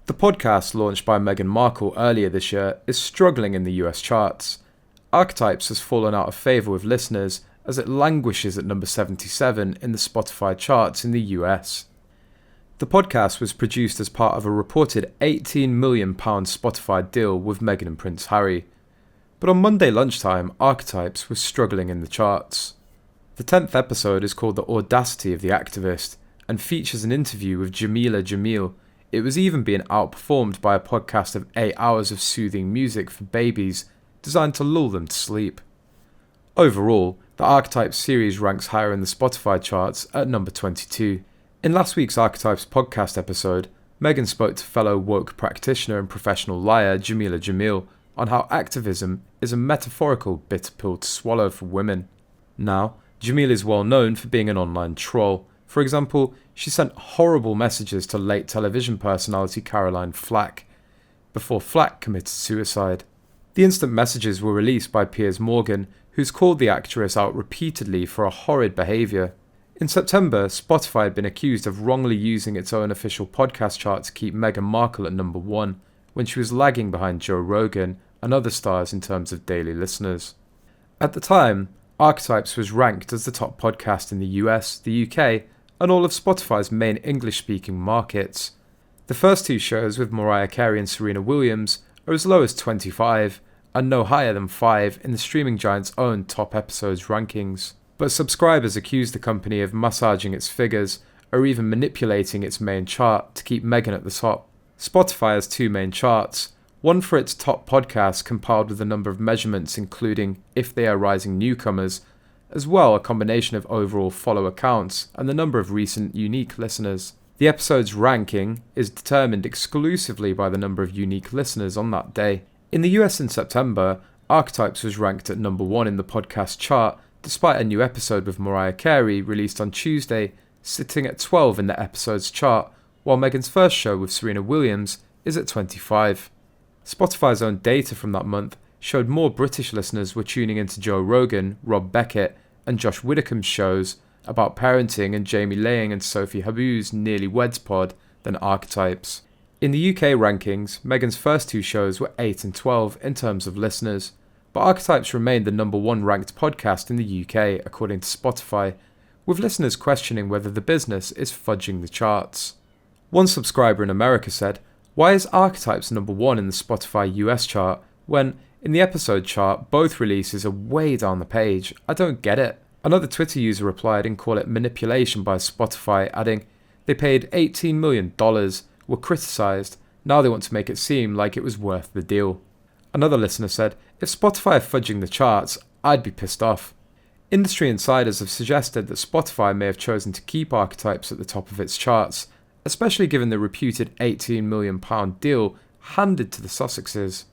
The podcast, launched by Meghan Markle earlier this year, is struggling in the US charts. Archetypes has fallen out of favour with listeners as it languishes at number 77 in the Spotify charts in the US. The podcast was produced as part of a reported £18 million Spotify deal with Meghan and Prince Harry. But on Monday lunchtime, Archetypes was struggling in the charts. The 10th episode is called The Audacity of the Activist and features an interview with Jameela Jamil. It was even being outperformed by a podcast of 8 hours of soothing music for babies designed to lull them to sleep. Overall, the Archetypes series ranks higher in the Spotify charts at number 22. In last week's Archetypes podcast episode, Meghan spoke to fellow woke practitioner and professional liar Jameela Jamil on how activism is a metaphorical bitter pill to swallow for women. Now, Jamil is well known for being an online troll. For example, she sent horrible messages to late television personality Caroline Flack, before Flack committed suicide. The instant messages were released by Piers Morgan, who's called the actress out repeatedly for a horrid behaviour. In September, Spotify had been accused of wrongly using its own official podcast chart to keep Meghan Markle at number 1, when she was lagging behind Joe Rogan and other stars in terms of daily listeners. At the time, Archetypes was ranked as the top podcast in the US, the UK, and all of Spotify's main English-speaking markets. The first two shows with Mariah Carey and Serena Williams are as low as 25, and no higher than 5 in the streaming giant's own top episodes rankings. But subscribers accuse the company of massaging its figures, or even manipulating its main chart to keep Meghan at the top. Spotify has two main charts, one for its top podcasts compiled with a number of measurements including if they are rising newcomers, as well a combination of overall follower counts and the number of recent unique listeners. The episode's ranking is determined exclusively by the number of unique listeners on that day. In the US in September, Archetypes was ranked at number 1 in the podcast chart despite a new episode with Mariah Carey released on Tuesday, sitting at 12 in the episode's chart, while Meghan's first show with Serena Williams is at 25. Spotify's own data from that month showed more British listeners were tuning into Joe Rogan, Rob Beckett, and Josh Widdicombe's shows about parenting and Jamie Lang and Sophie Habu's Nearly Weds pod than Archetypes. In the UK rankings, Meghan's first two shows were 8 and 12 in terms of listeners, but Archetypes remained the number 1 ranked podcast in the UK according to Spotify, with listeners questioning whether the business is fudging the charts. One subscriber in America said, "Why is Archetypes number 1 in the Spotify US chart when, in the episode chart, both releases are way down the page? I don't get it." Another Twitter user replied and called it manipulation by Spotify, adding, "They paid $18 million, were criticised, now they want to make it seem like it was worth the deal." Another listener said, "If Spotify are fudging the charts, I'd be pissed off." Industry insiders have suggested that Spotify may have chosen to keep Archetypes at the top of its charts, especially given the reputed £18 million deal handed to the Sussexes.